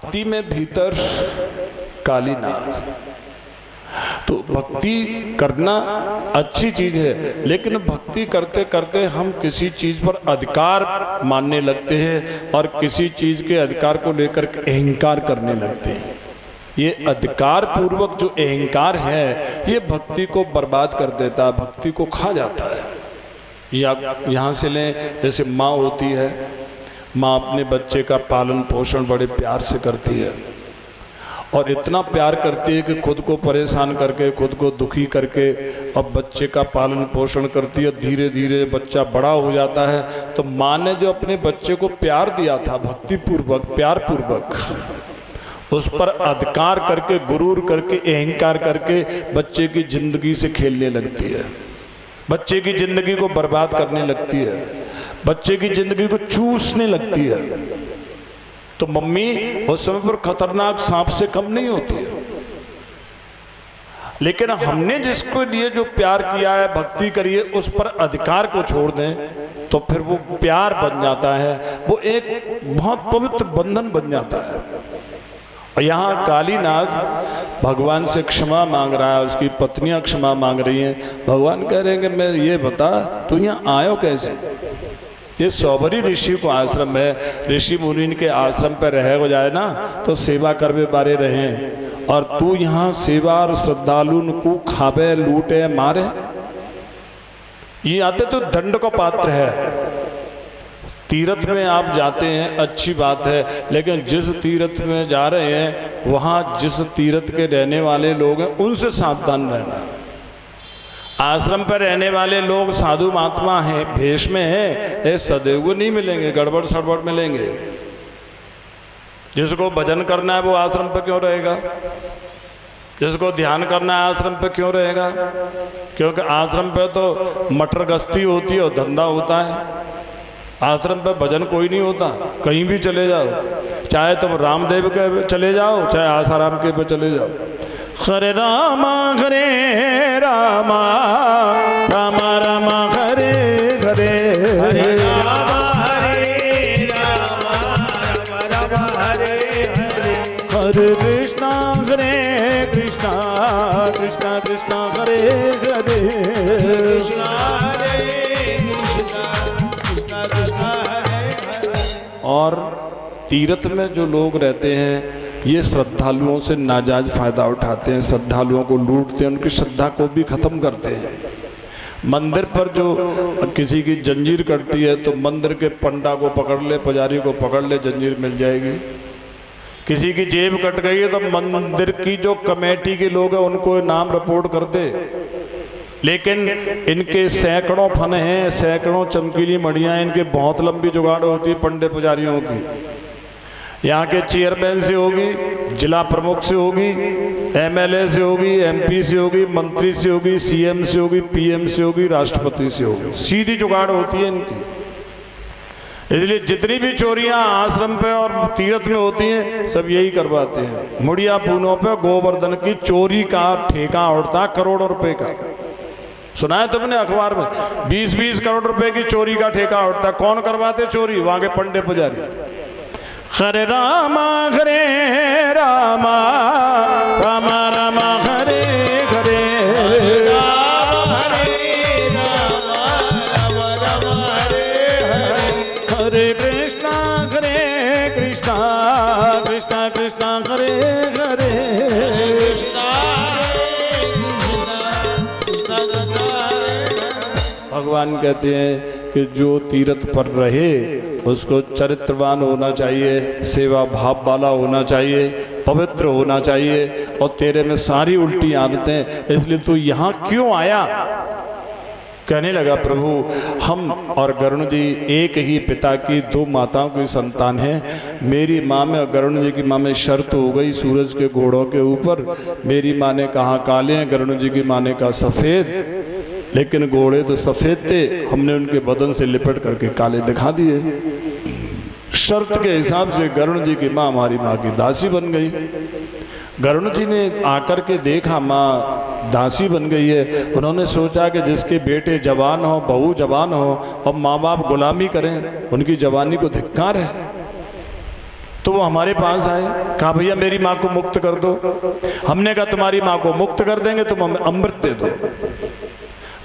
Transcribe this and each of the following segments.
भक्ति में भीतर काली नाग। तो भक्ति करना अच्छी चीज है, लेकिन भक्ति करते करते हम किसी चीज पर अधिकार मानने लगते हैं और किसी चीज के अधिकार को लेकर अहंकार करने लगते हैं। ये अधिकार पूर्वक जो अहंकार है ये भक्ति को बर्बाद कर देता है, भक्ति को खा जाता है। या यहाँ से लें, जैसे माँ होती है, माँ अपने बच्चे का पालन पोषण बड़े प्यार से करती है और इतना प्यार करती है कि खुद को परेशान करके, खुद को दुखी करके अब बच्चे का पालन पोषण करती है। धीरे धीरे बच्चा बड़ा हो जाता है तो माँ ने जो अपने बच्चे को प्यार दिया था भक्ति पूर्वक, प्यार पूर्वक, उस पर अधिकार करके, गुरूर करके, अहंकार करके बच्चे की जिंदगी से खेलने लगती है, बच्चे की जिंदगी को बर्बाद करने लगती है, बच्चे की जिंदगी को चूसने लगती है। तो मम्मी उस समय पर खतरनाक सांप से कम नहीं होती है। लेकिन हमने जिसको लिए जो प्यार किया है, भक्ति करिए, उस पर अधिकार को छोड़ दें तो फिर वो प्यार बन जाता है, वो एक बहुत पवित्र बंधन बन जाता है। और यहाँ काली नाग भगवान से क्षमा मांग रहा है, उसकी पत्नियां क्षमा मांग रही हैं। भगवान कह रहे हैं कि मैं ये बता तू यहाँ आयो कैसे? ये सौबरी ऋषि को आश्रम है, ऋषि मुनि के आश्रम पर रह हो जाए ना तो सेवा करवे बारे रहें, और तू यहाँ सेवा और श्रद्धालु को खावे, लूटे, मारे, ये आते तो दंड को पात्र है। तीर्थ में आप जाते हैं अच्छी बात है, लेकिन जिस तीर्थ में जा रहे हैं वहाँ जिस तीर्थ के रहने वाले लोग हैं उनसे सावधान रहना। आश्रम पर रहने वाले लोग साधु महात्मा हैं, भेष में हैं, ये सदैव नहीं मिलेंगे, गड़बड़ सड़बड़ मिलेंगे। जिसको भजन करना है वो आश्रम पर क्यों रहेगा? जिसको ध्यान करना है आश्रम पे क्यों रहेगा? क्योंकि आश्रम पे तो मटर गश्ती होती है और धंधा होता है। आश्रम पे भजन कोई नहीं होता। कहीं भी चले जाओ, चाहे तुम रामदेव के चले जाओ, चाहे आसाराम के पे चले जाओ, हरे रामा रामा रामा रामा हरे हरे, हरे रामा हरे रामा रामा हरे हरे, हरे कृष्णा कृष्णा कृष्णा कृष्णा हरे हरे, कृष्णा हरे कृष्णा कृष्णा हरे हरे। और तीर्थ में जो लोग रहते हैं ये श्रद्धालुओं से नाजायज फायदा उठाते हैं, श्रद्धालुओं को लूटते हैं, उनकी श्रद्धा को भी खत्म करते हैं। मंदिर पर जो किसी की जंजीर कटती है तो मंदिर के पंडा को पकड़ ले, पुजारी को पकड़ ले, जंजीर मिल जाएगी। किसी की जेब कट गई है तो मंदिर की जो कमेटी के लोग हैं उनको नाम रिपोर्ट कर दे। लेकिन इनके सैकड़ों फन हैं, सैकड़ों चमकीली मड़ियाँ, इनके बहुत लंबी जुगाड़ होती है पंडे पुजारियों की। यहाँ के चेयरमैन से होगी, जिला प्रमुख से होगी, एमएलए से होगी, एमपी से होगी, मंत्री से होगी, सीएम से होगी, पीएम से होगी, राष्ट्रपति से होगी, सीधी जुगाड़ होती है इनकी। इसलिए जितनी भी चोरियां आश्रम पे और तीर्थ में होती हैं सब यही करवाते हैं। मुड़िया पूनों पे गोवर्धन की चोरी का ठेका उड़ता करोड़ों रुपए का। सुना है तुमने अखबार में? 20-20 करोड़ रुपए की चोरी का ठेका उठता। कौन करवाते चोरी? वहां के पंडे पुजारी। हरे रामा रामा रामा रामा हरे हरे, रामा हरे रामा रामा रामा हरे हरे, हरे कृष्णा कृष्णा कृष्णा कृष्णा हरे हरे, कृष्णा कृष्णा कृष्णा हरे। भगवान कहते हैं कि जो तीर्थ पर रहे उसको चरित्रवान होना चाहिए, सेवा भाव वाला होना चाहिए, पवित्र होना चाहिए। और तेरे में सारी उल्टी आदतें, इसलिए तू यहाँ क्यों आया? कहने लगा प्रभु हम और गरुण जी एक ही पिता की दो माताओं की संतान हैं। मेरी माँ में और गरुण जी की माँ में शर्त हो गई सूरज के घोड़ों के ऊपर। मेरी माँ ने कहा काले हैं, गरुण जी की माँ ने कहा सफ़ेद, लेकिन घोड़े तो सफ़ेद थे, हमने उनके बदन से लिपट करके काले दिखा दिए। शर्त के हिसाब से गरुण जी की माँ हमारी माँ की दासी बन गई। गरुण जी ने आकर के देखा माँ दासी बन गई है। उन्होंने सोचा कि जिसके बेटे जवान हो, बहू जवान हो और माँ बाप गुलामी करें, उनकी जवानी को धिक्कार है। तो वो हमारे पास आए, कहा भैया मेरी माँ को मुक्त कर दो। हमने कहा तुम्हारी माँ को मुक्त कर देंगे, तुम हमें अमृत दे दो।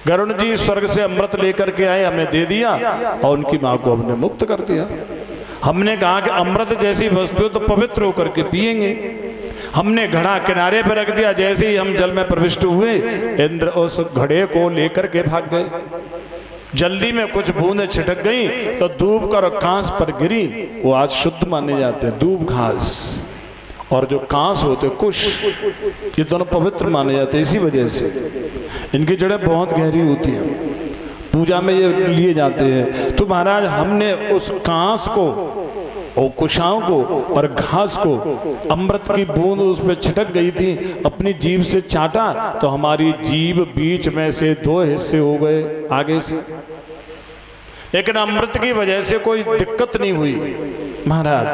गरुड़ जी स्वर्ग से अमृत लेकर के आए, हमें दे दिया और उनकी माँ को हमने मुक्त कर दिया। हमने कहा कि अमृत जैसी वस्तु तो पवित्र होकर के पिएंगे। हमने घड़ा किनारे पर रख दिया, जैसे ही हम जल में प्रविष्ट हुए इंद्र उस घड़े को लेकर के भाग गए। जल्दी में कुछ बूंदें छिटक गई तो दूब कर कांस पर गिरी। वो आज शुद्ध माने जाते हैं, दूब घास और जो कांस होते कुश, ये दोनों पवित्र माने जाते हैं। इसी वजह से इनकी जड़ें बहुत गहरी होती हैं, पूजा में ये लिए जाते हैं। तो महाराज हमने उस कांस को और कुशाओं को और घास को, अमृत की बूंद उस पर छिटक गई थी, अपनी जीभ से चाटा तो हमारी जीभ बीच में से 2 हिस्से हो गए आगे से। लेकिन अमृत की वजह से कोई दिक्कत नहीं हुई महाराज।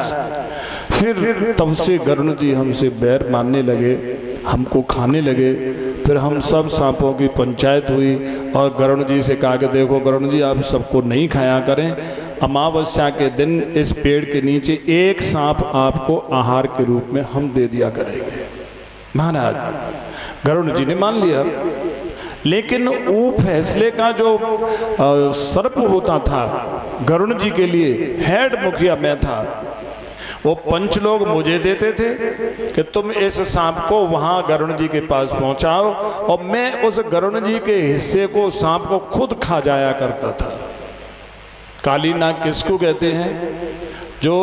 फिर तब से गरुड़ जी हमसे बैर मानने लगे, हमको खाने लगे। फिर हम सब सांपों की पंचायत हुई और गरुड़ जी से कहा कि देखो गरुड़ जी आप सबको नहीं खाया करें, अमावस्या के दिन इस पेड़ के नीचे एक सांप आपको आहार के रूप में हम दे दिया करेंगे। महाराज गरुड़ जी ने मान लिया, लेकिन वो फैसले का जो सर्प होता था गरुड़ जी के लिए, हेड मुखिया मैं था, वो पंच लोग मुझे देते थे कि तुम इस सांप को वहां गरुड़ जी के पास पहुंचाओ, और मैं उस गरुड़ जी के हिस्से को, सांप को खुद खा जाया करता था। काली नाग किसको कहते हैं? जो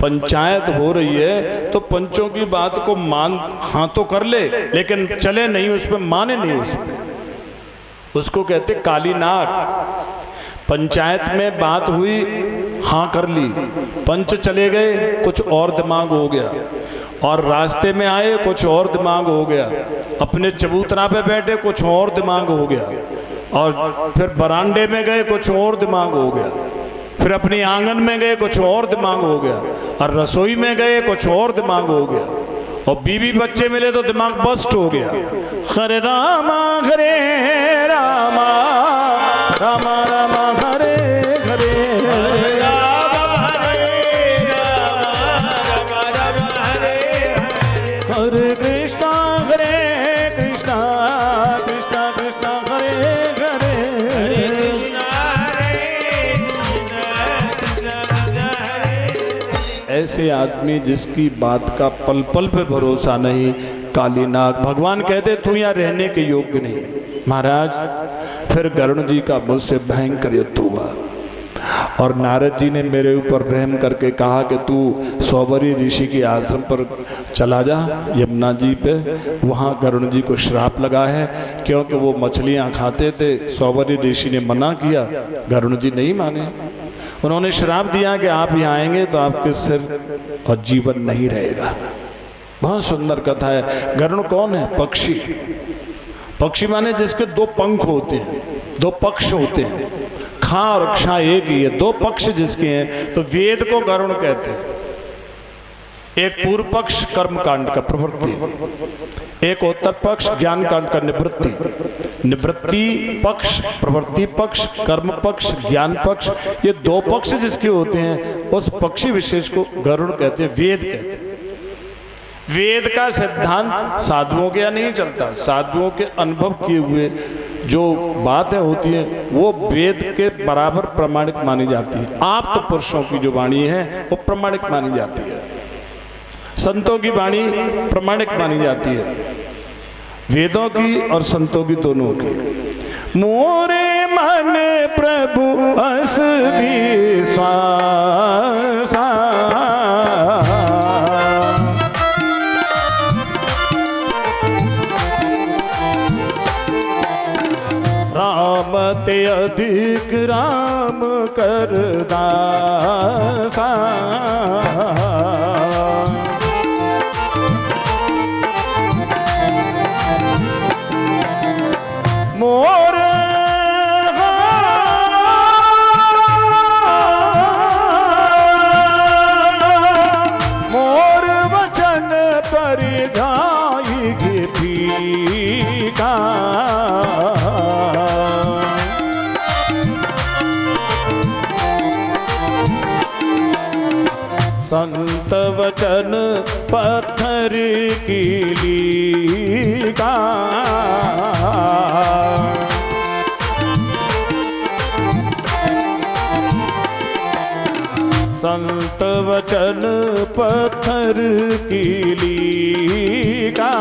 पंचायत हो रही है तो पंचों की बात को मान हाँ तो कर ले, लेकिन चले नहीं उस पर, माने नहीं उस पर, उसको कहते काली नाग। पंचायत में बात हुई, हाँ कर ली, पंच चले गए, कुछ और दिमाग हो गया, और रास्ते में आए कुछ और दिमाग हो गया, अपने चबूतरा पे बैठे कुछ और दिमाग हो गया, और फिर बरांडे में गए कुछ और दिमाग हो गया, फिर अपने आंगन में गए कुछ और दिमाग हो गया, और रसोई में गए कुछ और दिमाग हो गया, और बीवी बच्चे मिले तो दिमाग बस्ट हो गया। हरे रामा रामा रामा रामा हरे हरे हरे कृष्णा कृष्णा कृष्णा कृष्णा हरे हरे। ऐसे आदमी जिसकी बात का पल पल पे भरोसा नहीं, काली नाग। भगवान कहते तू यहाँ रहने के योग्य नहीं। महाराज फिर गरुड़ जी का मुझसे भयंकर युद्ध हुआ, और नारद जी ने मेरे ऊपर रहम करके कहा कि तू सौबरी ऋषि के आश्रम पर चला जा यमुना जी पे, वहाँ गरुड़ जी को श्राप लगा है, क्योंकि वो मछलियाँ खाते थे। सौबरी ऋषि ने मना किया, गरुड़ जी नहीं माने, उन्होंने श्राप दिया कि आप यहाँ आएंगे तो आपके सिर और जीवन नहीं रहेगा। बहुत सुंदर कथा है। गरुड़ कौन है? पक्षी। पक्षी माने जिसके 2 पंख होते हैं, 2 पक्ष होते हैं, खा और क्षा एक ही है, 2 पक्ष जिसके हैं, तो वेद को गरुड़ कहते हैं। एक पूर्व पक्ष कर्म कांड का प्रवृत्ति, एक उत्तर पक्ष ज्ञान कांड का निवृत्ति। निवृत्ति पक्ष, प्रवृत्ति पक्ष, कर्म पक्ष, ज्ञान पक्ष, ये 2 पक्ष जिसके होते हैं उस पक्षी विशेष को गरुड़ कहते हैं, वेद कहते हैं। वेद का सिद्धांत साधुओं के यहाँ नहीं चलता, साधुओं के अनुभव किए हुए जो बातें होती हैं वो वेद के बराबर प्रमाणिक मानी जाती है। आप तो पुरुषों की जो वाणी है वो प्रमाणिक मानी जाती है, संतों की वाणी प्रमाणिक मानी जाती है, वेदों की और संतों की दोनों की। मोरे मन प्रभु अस विश्वास, राम ते अधिक राम कर दासा। मोर मोर वचन पर जाएगी फीका, संत पत्थर की लीका, संत वचन पत्थर की लीका।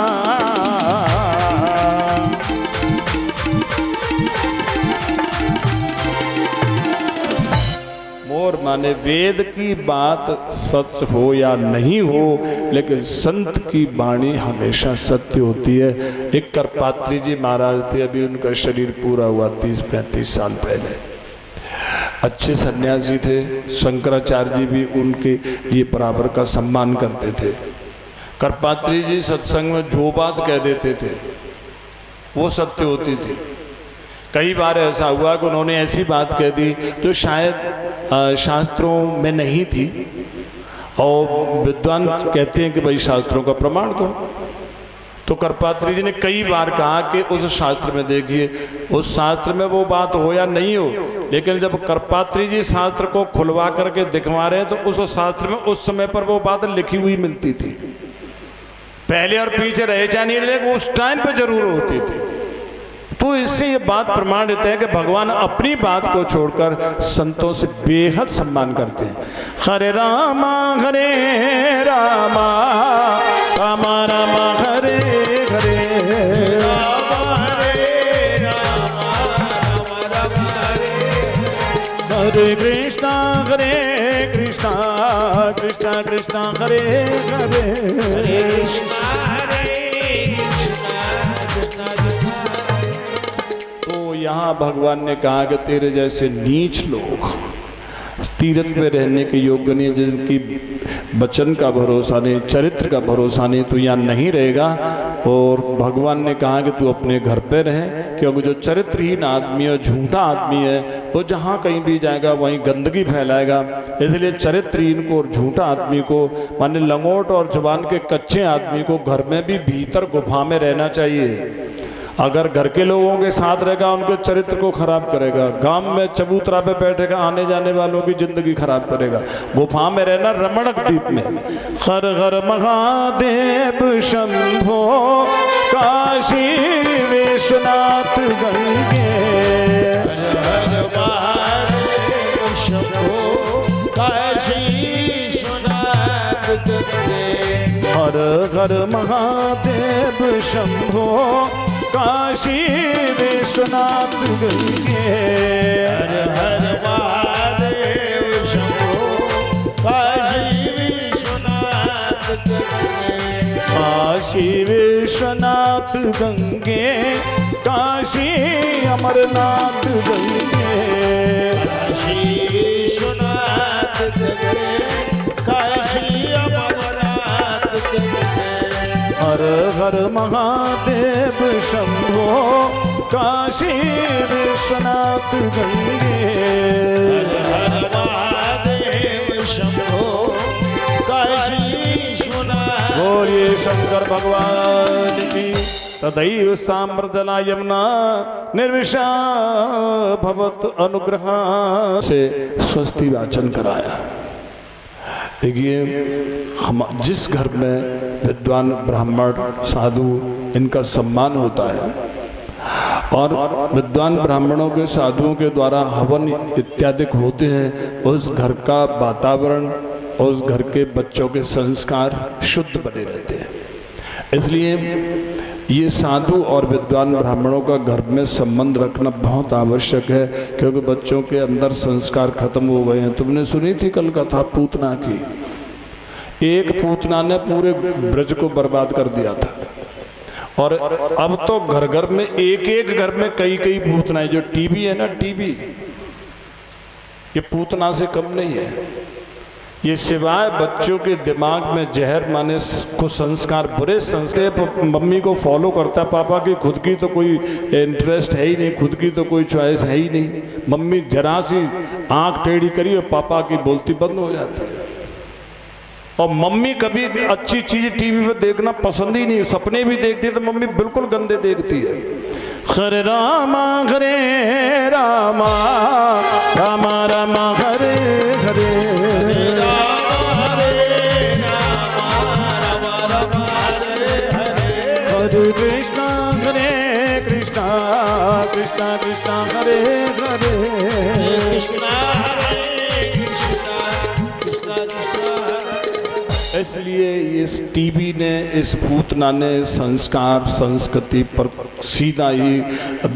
मोर माने वेद की बात सच हो या नहीं हो, लेकिन संत की वाणी हमेशा सत्य होती है। एक करपात्री जी महाराज थे, अभी उनका शरीर पूरा हुआ 30-35 साल पहले। अच्छे सन्यासी थे, शंकराचार्य जी भी उनके लिए बराबर का सम्मान करते थे। करपात्री जी सत्संग में जो बात कह देते थे वो सत्य होती थी। कई बार ऐसा हुआ कि उन्होंने ऐसी बात कह दी जो शायद शास्त्रों में नहीं थी, और विद्वान कहते हैं कि भाई शास्त्रों का प्रमाण दो। तो करपात्री जी ने कई बार कहा कि उस शास्त्र में देखिए, उस शास्त्र में वो बात हो या नहीं हो, लेकिन जब करपात्री जी शास्त्र को खुलवा करके दिखवा रहे हैं तो उस शास्त्र में उस समय पर वो बात लिखी हुई मिलती थी। पहले और पीछे रहे चाहे नहीं रहे, वो उस टाइम पे जरूर होती थी। तो इससे ये बात प्रमाणित है कि भगवान अपनी बात को छोड़कर संतों से बेहद सम्मान करते हैं। हरे रामा रामा रामा रामा हरे हरे, हरे कृष्णा कृष्णा कृष्णा हरे हरे, यहाँ भगवान ने कहा कि तेरे जैसे नीच लोग तीर्थ में रहने के योग्य नहीं, जिनकी वचन का भरोसा नहीं, चरित्र का भरोसा नहीं, तू यहाँ नहीं रहेगा। और भगवान ने कहा कि तू अपने घर पे रहे, क्योंकि जो चरित्रहीन आदमी है, झूठा आदमी है, वो जहाँ कहीं भी जाएगा वहीं गंदगी फैलाएगा। इसलिए चरित्रहीन को और झूठा आदमी को, माने लंगोट और जुबान के कच्चे आदमी को घर में भी भीतर गुफा में रहना चाहिए। अगर घर के लोगों के साथ रहेगा उनके चरित्र को खराब करेगा, गांव में चबूतरा पे बैठेगा आने जाने वालों की जिंदगी खराब करेगा। गुफा में रहना रमणक द्वीप में। हर हर महादेव शंभो काशी विश्वनाथ गंगे, हर हर महादेव शंभो काशी विश्वनाथ गंगे, हर हर महादेव शंभो काशी विश्वनाथ गंगे, हर हर महादेव शंभो काशी विश्वनाथ गंगे, काशी विश्वनाथ गंगे, काशी अमरनाथ गंगे, काशी विश्वनाथ गंगे, काशी अमरनाथ गंगे, हर हर महादेव शंभो काशी विश्वनाथ गंगे, हर हर महादेव शंभो काशी विश्वनाथ। बोलिए शंकर भगवान की। तदैव साम्रजना यमुना निर्विशा भवत अनुग्रह से स्वस्ति वाचन कराया। देखिए, हम जिस घर में विद्वान ब्राह्मण साधु इनका सम्मान होता है और विद्वान ब्राह्मणों के साधुओं के द्वारा हवन इत्यादि होते हैं, उस घर का वातावरण, उस घर के बच्चों के संस्कार शुद्ध बने रहते हैं। इसलिए ये साधु और विद्वान ब्राह्मणों का घर में संबंध रखना बहुत आवश्यक है, क्योंकि बच्चों के अंदर संस्कार खत्म हो गए हैं। तुमने सुनी थी कल कथा पूतना की। एक पूतना ने पूरे ब्रज को बर्बाद कर दिया था, और अब तो घर घर में एक घर में कई पूतनाएं। जो टीबी है ना, टीबी, ये पूतना से कम नहीं है। ये सिवाय बच्चों के दिमाग में जहर माने को संस्कार, बुरे संस्कार, मम्मी को फॉलो करता है, पापा की खुद की तो कोई इंटरेस्ट है ही नहीं, खुद की तो कोई चॉइस है ही नहीं। मम्मी जरा सी आंख टेढ़ी करी और पापा की बोलती बंद हो जाती है। और मम्मी कभी अच्छी चीज टीवी पे देखना पसंद ही नहीं, सपने भी देखती है तो मम्मी बिल्कुल गंदे देखती है। हरे रामा रामा रामा रामा हरे हरे, कृष्णा हरे हरे कृष्णा कृष्णा कृष्णा। इसलिए इस टीवी ने, इस पूतना ने संस्कार संस्कृति पर सीधा ही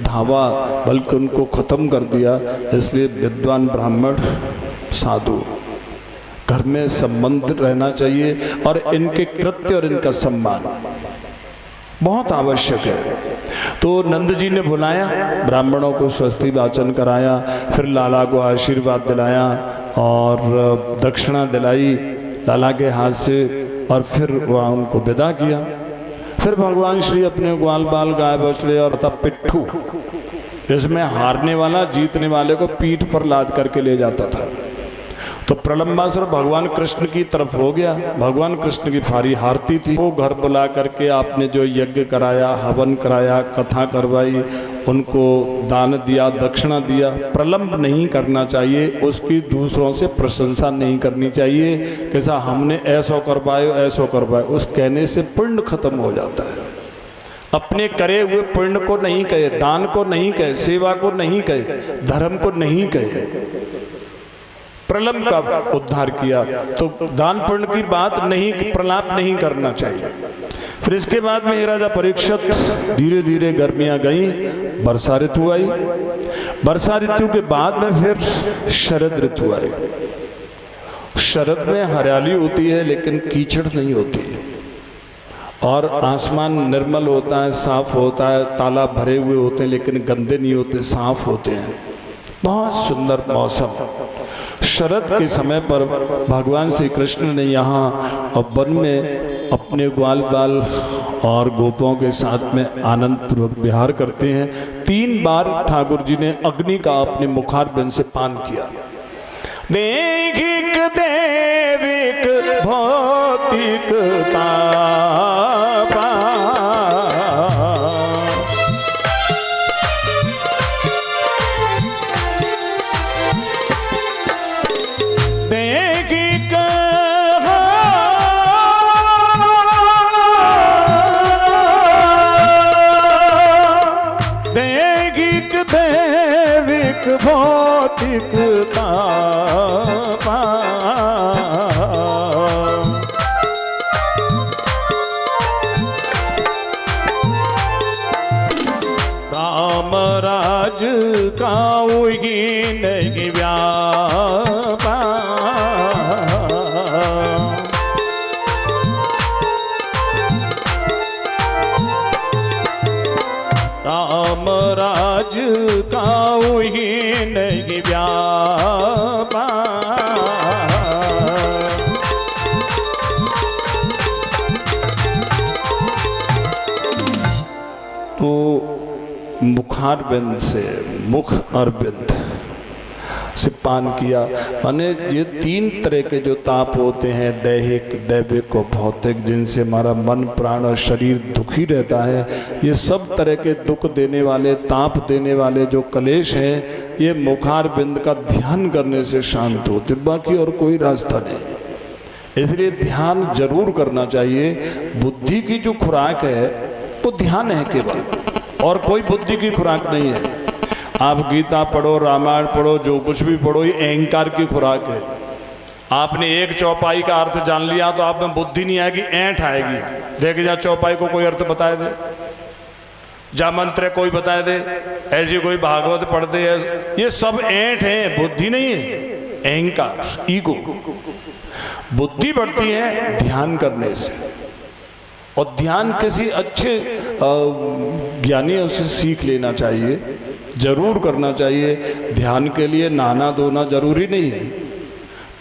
धावा, बल्कि उनको खत्म कर दिया। इसलिए विद्वान ब्राह्मण साधु घर में संबंध रहना चाहिए और इनके कृत्य और इनका सम्मान बहुत आवश्यक है। तो नंद जी ने बुलाया, ब्राह्मणों को स्वस्ति वाचन कराया, फिर लाला को आशीर्वाद दिलाया और दक्षिणा दिलाई लाला के हाथ से, और फिर वहाँ उनको विदा किया। फिर भगवान श्री अपने ग्वाल बाल गाय बछड़े और तब पिट्ठू, इसमें हारने वाला जीतने वाले को पीठ पर लाद करके ले जाता था। तो प्रलंबासुर भगवान कृष्ण की तरफ हो गया, भगवान कृष्ण की फारी हारती थी। वो घर बुला करके आपने जो यज्ञ कराया, हवन कराया, कथा करवाई, उनको दान दिया, दक्षिणा दिया। प्रलंब नहीं करना चाहिए, उसकी दूसरों से प्रशंसा नहीं करनी चाहिए। कैसा हमने ऐसो करवाए ऐसो करवाए, उस कहने से पुण्य खत्म हो जाता है। अपने करे हुए पुण्य को नहीं कहे, दान को नहीं कहे, सेवा को नहीं कहे, धर्म को नहीं कहे, प्रलंब का उद्धार किया। तो दान पुण्य की बात नहीं, प्रलाप नहीं करना चाहिए। फिर इसके बाद में राजा परीक्षित, धीरे धीरे गर्मियां गई, वर्षा ऋतु आई। वर्षा ऋतु के बाद में फिर शरद ऋतु आई। शरद में हरियाली होती है लेकिन कीचड़ नहीं होती, और आसमान निर्मल होता है, साफ होता है, तालाब भरे हुए होते हैं लेकिन गंदे नहीं होते, साफ होते हैं। बहुत सुंदर मौसम। शरद के समय पर भगवान श्री कृष्ण ने यहाँ वन में अपने ग्वाल बाल और गोपों के साथ में आनंद पूर्वक विहार करते हैं। 3 बार ठाकुर जी ने अग्नि का अपने मुखारबिंद से पान किया। दैहिक दैविक भौतिक तापा, भौतिक तापा, राम राज काऊ ही नहीं व्यापा, राम राज काऊ ही नहीं व्यापा। तो मुखारबिंद से, मुख और बिंद से पान किया। माने ये 3 तरह के जो ताप होते हैं, दैहिक दैविक और भौतिक, जिनसे हमारा मन प्राण और शरीर दुखी रहता है, ये सब तरह के दुख देने वाले, ताप देने वाले जो कलेश हैं, ये मुखार बिंद का ध्यान करने से शांत होते, बाकी और कोई रास्ता नहीं। इसलिए ध्यान जरूर करना चाहिए। बुद्धि की जो खुराक है वो ध्यान है केवल, और कोई बुद्धि की खुराक नहीं है। आप गीता पढ़ो, रामायण पढ़ो, जो कुछ भी पढ़ो, ये अहंकार की खुराक है। आपने एक चौपाई का अर्थ जान लिया तो आप में बुद्धि नहीं आएगी, ऐंठ आएगी। देख जा चौपाई को कोई अर्थ बताए दे, जा मंत्र कोई बताए दे, ऐसी कोई भागवत पढ़ दे, ये सब ऐंठ है, बुद्धि नहीं है, अहंकार, ईगो। बुद्धि बढ़ती है ध्यान करने से, और ध्यान किसी अच्छे ज्ञानियों से सीख लेना चाहिए, जरूर करना चाहिए। ध्यान के लिए नहाना धोना जरूरी नहीं है।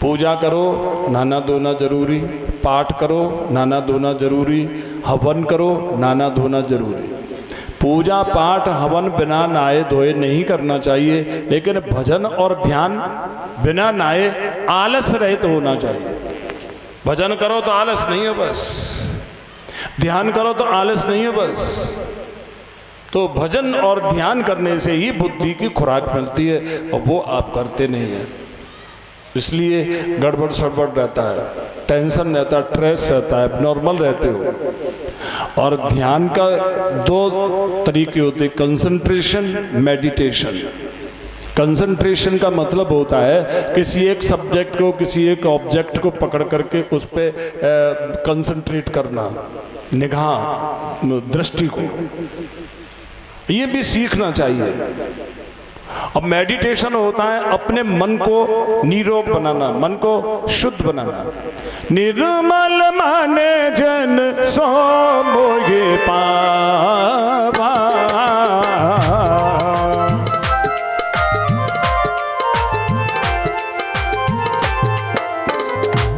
पूजा करो, नहाना धोना जरूरी, पाठ करो, नहाना धोना जरूरी, हवन करो, नहाना धोना जरूरी। पूजा पाठ हवन बिना नहाए धोए नहीं करना चाहिए, लेकिन भजन और ध्यान बिना नहाए आलस रहित होना चाहिए। भजन करो तो आलस नहीं हो बस, ध्यान करो तो आलस नहीं हो बस। तो भजन और ध्यान करने से ही बुद्धि की खुराक मिलती है, और वो आप करते नहीं हैं। इसलिए गड़बड़ सड़बड़ रहता है, टेंशन रहता है, स्ट्रेस रहता है, नॉर्मल रहते हो। और ध्यान का दो तरीके होते हैं, कंसंट्रेशन, मेडिटेशन। कंसंट्रेशन का मतलब होता है किसी एक सब्जेक्ट को, किसी एक ऑब्जेक्ट को पकड़ करके उस पर कंसंट्रेट करना, निगाह, दृष्टि को। ये भी सीखना चाहिए। अब मेडिटेशन होता है अपने मन को निरोग बनाना, मन को शुद्ध बनाना। निर्मल मन जन सो मोहे पावा,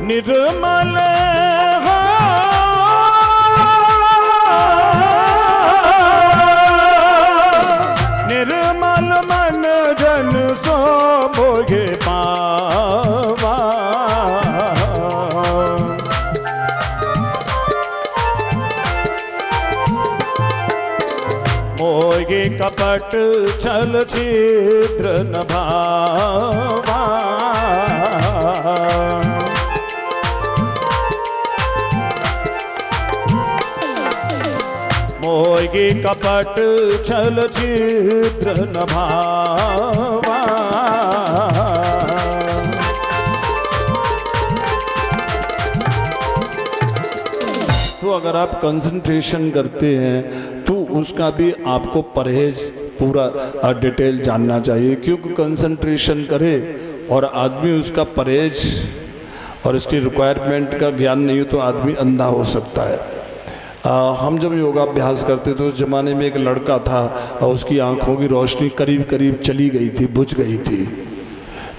निर्मल निर्मल मन जन सो मोहे पावा, मोहे कपट छल छिद्र न भावा, मोहे कपट छल छिद्र न भावा। तो अगर आप कंसंट्रेशन करते हैं तो उसका भी आपको परहेज पूरा डिटेल जानना चाहिए, क्योंकि कंसंट्रेशन करे और आदमी उसका परहेज और इसकी रिक्वायरमेंट का ज्ञान नहीं हो तो आदमी अंधा हो सकता है। हम जब योगाभ्यास करते तो उस ज़माने में एक लड़का था और उसकी आंखों की रोशनी करीब करीब चली गई थी, बुझ गई थी।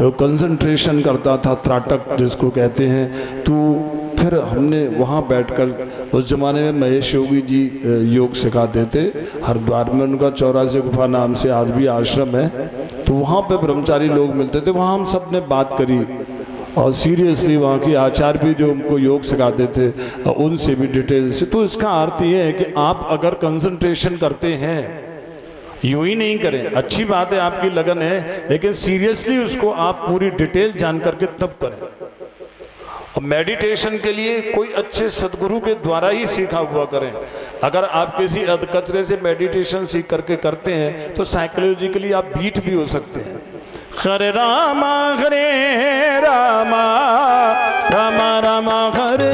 वो कंसंट्रेशन करता था, त्राटक जिसको कहते हैं। तो फिर हमने वहाँ बैठकर, उस ज़माने में महेश योगी जी योग सिखाते थे हरिद्वार में, उनका 84 गुफा नाम से आज भी आश्रम है। तो वहाँ पे ब्रह्मचारी लोग मिलते थे, वहाँ हम सब ने बात करी और सीरियसली वहाँ की आचार्य भी जो हमको योग सिखाते थे उनसे भी डिटेल से। तो इसका अर्थ ये है कि आप अगर कंसंट्रेशन करते हैं, यूं ही नहीं करें, अच्छी बात है आपकी लगन है, लेकिन सीरियसली उसको आप पूरी डिटेल जान करके तब करें। और मेडिटेशन के लिए कोई अच्छे सदगुरु के द्वारा ही सीखा हुआ करें। अगर आप किसी अधकचरे से मेडिटेशन सीख करके करते हैं तो साइकोलॉजिकली आप बीट भी हो सकते हैं। हरे रामा रामा रामा रामा हरे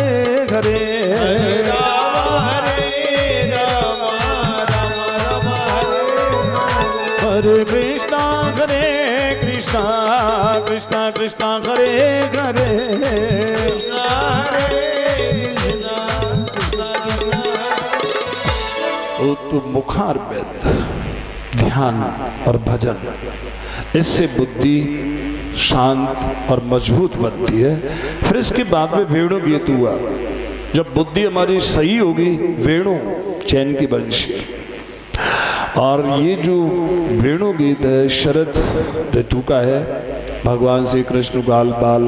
हरे, हरे रामा रामा रामा हरे हरे कृष्णा कृष्णा कृष्णा कृष्णा हरे हरे, कृष्णा हरे कृष्णा कृष्णा कृष्णा। तो मुखार वेद, ध्यान और भजन, इससे बुद्धि शांत और मजबूत बनती है। फिर इसके बाद में वेणु गीत हुआ। जब बुद्धि हमारी सही होगी, वेणु चैन की बंशी। और ये जो वेणु गीत है शरद ऋतु का है। भगवान श्री कृष्ण गाल बाल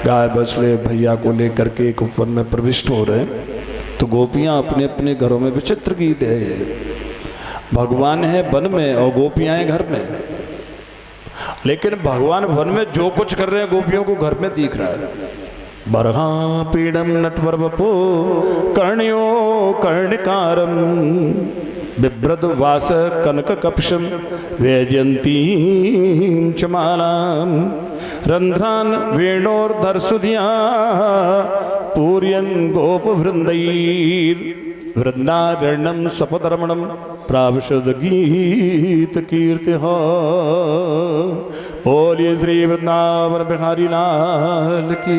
गाय बछड़े भैया को लेकर के एक वन में प्रविष्ट हो रहे हैं। तो गोपियाँ अपने अपने घरों में, विचित्र गीत है ये। भगवान है वन में और गोपियाँ हैं घर में, लेकिन भगवान वन में जो कुछ कर रहे हैं गोपियों को घर में दिख रहा है। बरहा पीड़म नटवर वपो कर्ण्यो कर्णिकारम बिभ्रद वास कनक कपशम वैजयंतीं च मालाम रंध्रान वेणोर्धर सुधिया पूर्यन गोप वृंदैर वृंदारण्यम सपदरमणम प्रावशद गीत कीर्ति हो। बोलिए श्री वृंदावन बिहारी लाल की।